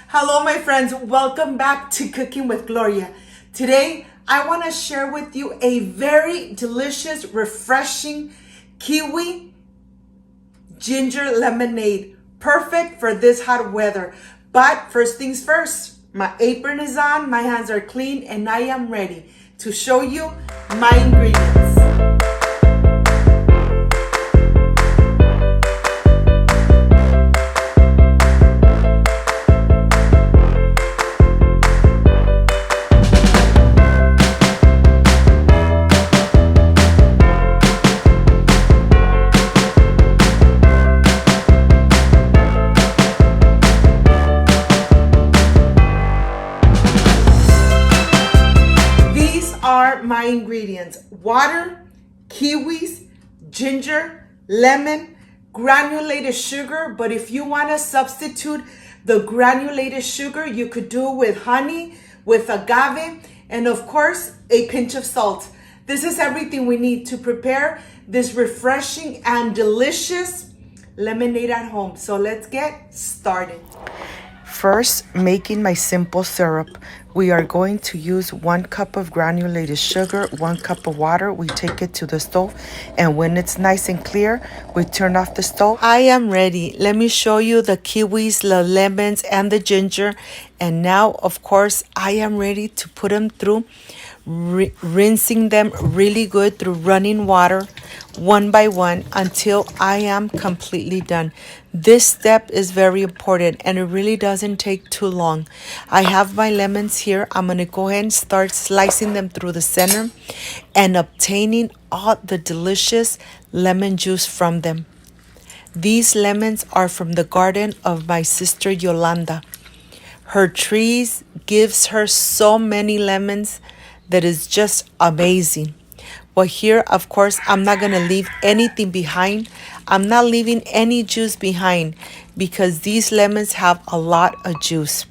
Hello, my friends. Welcome back to Cooking with Gloria. Today, I want to share with you a very delicious, refreshing kiwi ginger lemonade. Perfect for this hot weather. But first things first, my apron is on, my hands are clean, and I am ready to show you my ingredients. Are my ingredients: water, kiwis, ginger, lemon, granulated sugar. But if you want to substitute the granulated sugar, you could do it with honey, with agave, and of course a pinch of salt. This is everything we need to prepare this refreshing and delicious lemonade at home. So let's get started. First, making my simple syrup. We are going to use 1 cup of granulated sugar, 1 cup of water. We take it to the stove, and when it's nice and clear, we turn off the stove. I am ready. Let me show you the kiwis, the lemons, and the ginger. And now, of course, I am ready to put them through, rinsing them really good through running water, one by one, until I am completely done. This step is very important, and it really doesn't take too long. I have my lemons here. I'm going to go ahead and start slicing them through the center and obtaining all the delicious lemon juice from them. These lemons are from the garden of my sister Yolanda. Her trees gives her so many lemons that is just amazing. Well, here, of course, I'm not going to leave anything behind. I'm not leaving any juice behind because these lemons have a lot of juice.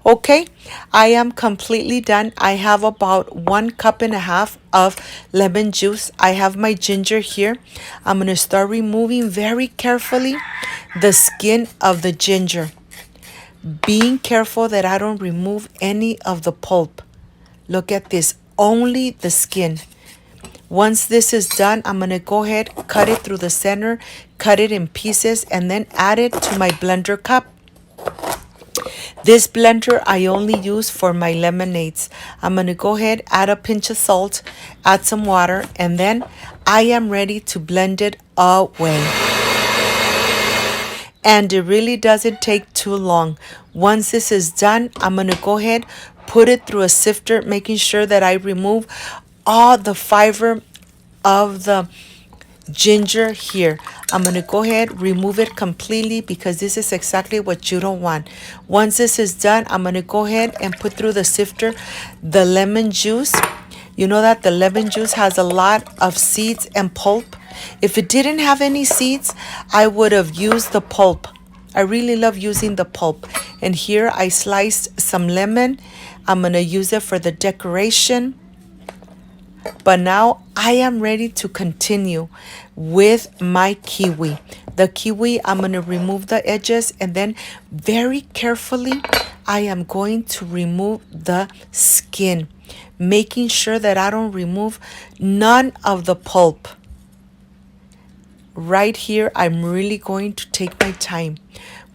Okay, I am completely done. I have about 1.5 cups of lemon juice. I have my ginger here. I'm going to start removing very carefully the skin of the ginger, being careful that I don't remove any of the pulp. Look at this, only the skin. Once this is done, I'm going to go ahead, cut it through the center, cut it in pieces, and then add it to my blender cup. This blender I only use for my lemonades. I'm going to go ahead, add a pinch of salt, add some water, and then I am ready to blend it away. And it really doesn't take too long. Once this is done, I'm going to go ahead, put it through a sifter, making sure that I remove all the fiber of the ginger here. I'm going to go ahead, remove it completely because this is exactly what you don't want. Once this is done, I'm going to go ahead and put through the sifter the lemon juice. You know that the lemon juice has a lot of seeds and pulp. If it didn't have any seeds, I would have used the pulp. I really love using the pulp. And here I sliced some lemon. I'm going to use it for the decoration. But now I am ready to continue with my kiwi. The kiwi, I'm going to remove the edges, and then very carefully I am going to remove the skin, making sure that I don't remove none of the pulp. Right here, I'm really going to take my time.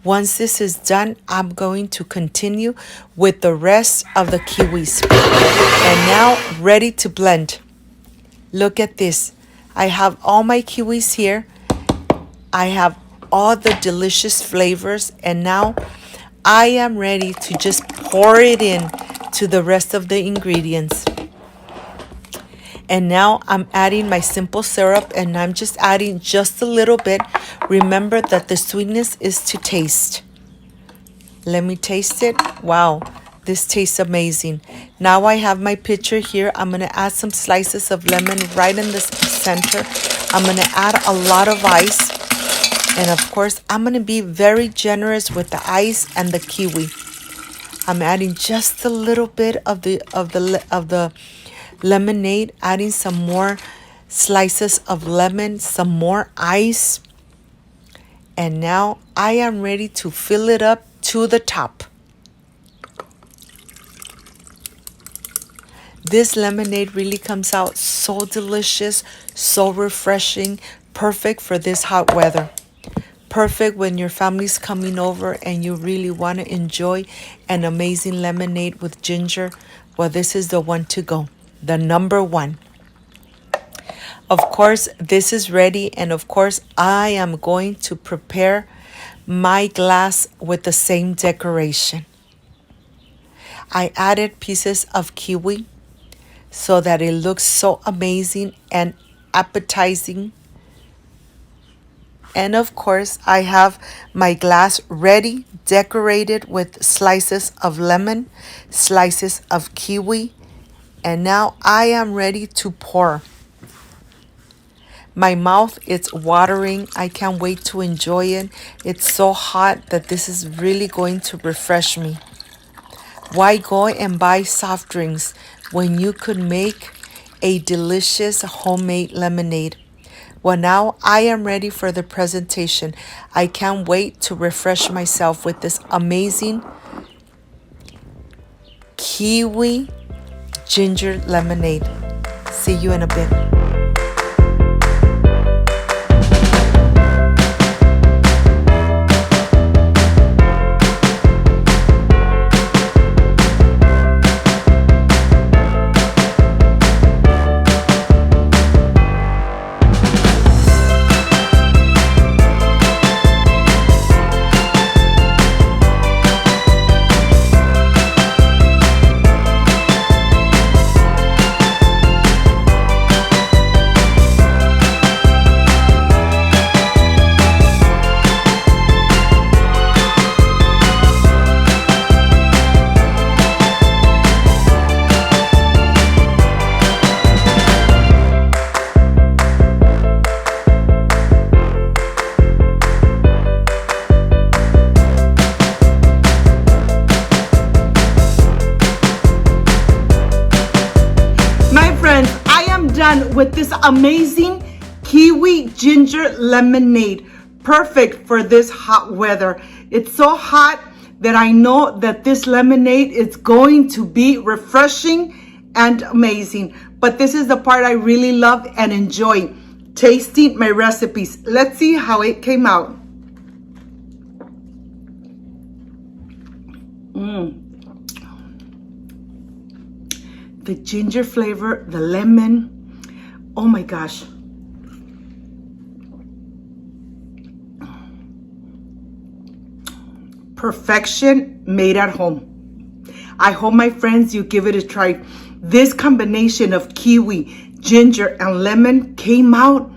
Once this is done, I'm going to continue with the rest of the kiwis. And now ready to blend. Look at this. I have all my kiwis here. I have all the delicious flavors. And now I am ready to just pour it in to the rest of the ingredients. And now I'm adding my simple syrup, and I'm just adding just a little bit. Remember that the sweetness is to taste. Let me taste it. Wow, this tastes amazing. Now I have my pitcher here. I'm going to add some slices of lemon right in the center. I'm going to add a lot of ice. And of course, I'm going to be very generous with the ice and the kiwi. I'm adding just a little bit of the lemonade, adding some more slices of lemon, some more ice. And now I am ready to fill it up to the top. This lemonade really comes out so delicious, so refreshing, perfect for this hot weather. Perfect when your family's coming over and you really want to enjoy an amazing lemonade with ginger. Well, this is the one to go, the number one. Of course, this is ready, and of course, I am going to prepare my glass with the same decoration. I added pieces of kiwi so that it looks so amazing and appetizing. And of course, I have my glass ready, decorated with slices of lemon, slices of kiwi, and now I am ready to pour. My mouth is watering. I can't wait to enjoy it. It's so hot that this is really going to refresh me. Why go and buy soft drinks when you could make a delicious homemade lemonade? Well, now I am ready for the presentation. I can't wait to refresh myself with this amazing kiwi ginger lemonade. See you in a bit. Done with this amazing kiwi ginger lemonade, perfect for this hot weather. It's so hot that I know that this lemonade is going to be refreshing and amazing. But this is the part I really love and enjoy, tasting my recipes. Let's see how it came out. The ginger flavor, the lemon. Oh my gosh. Perfection made at home. I hope, my friends, you give it a try. This combination of kiwi, ginger, and lemon came out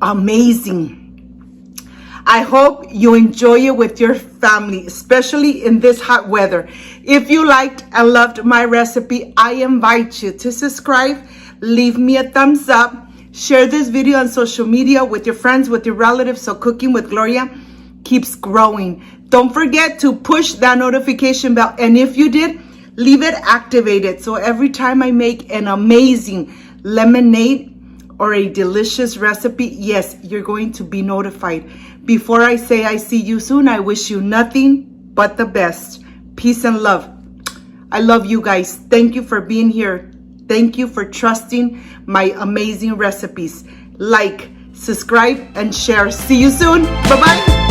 amazing. I hope you enjoy it with your family, especially in this hot weather. If you liked and loved my recipe, I invite you to subscribe, leave me a thumbs up, share this video on social media with your friends, with your relatives, so Cooking with Gloria keeps growing. Don't forget to push that notification bell, and if you did, leave it activated so every time I make an amazing lemonade or a delicious recipe, yes, you're going to be notified. Before I say I see you soon, I wish you nothing but the best. Peace and love. I love you guys. Thank you for being here. Thank you for trusting my amazing recipes. Like, subscribe, and share. See you soon. Bye-bye.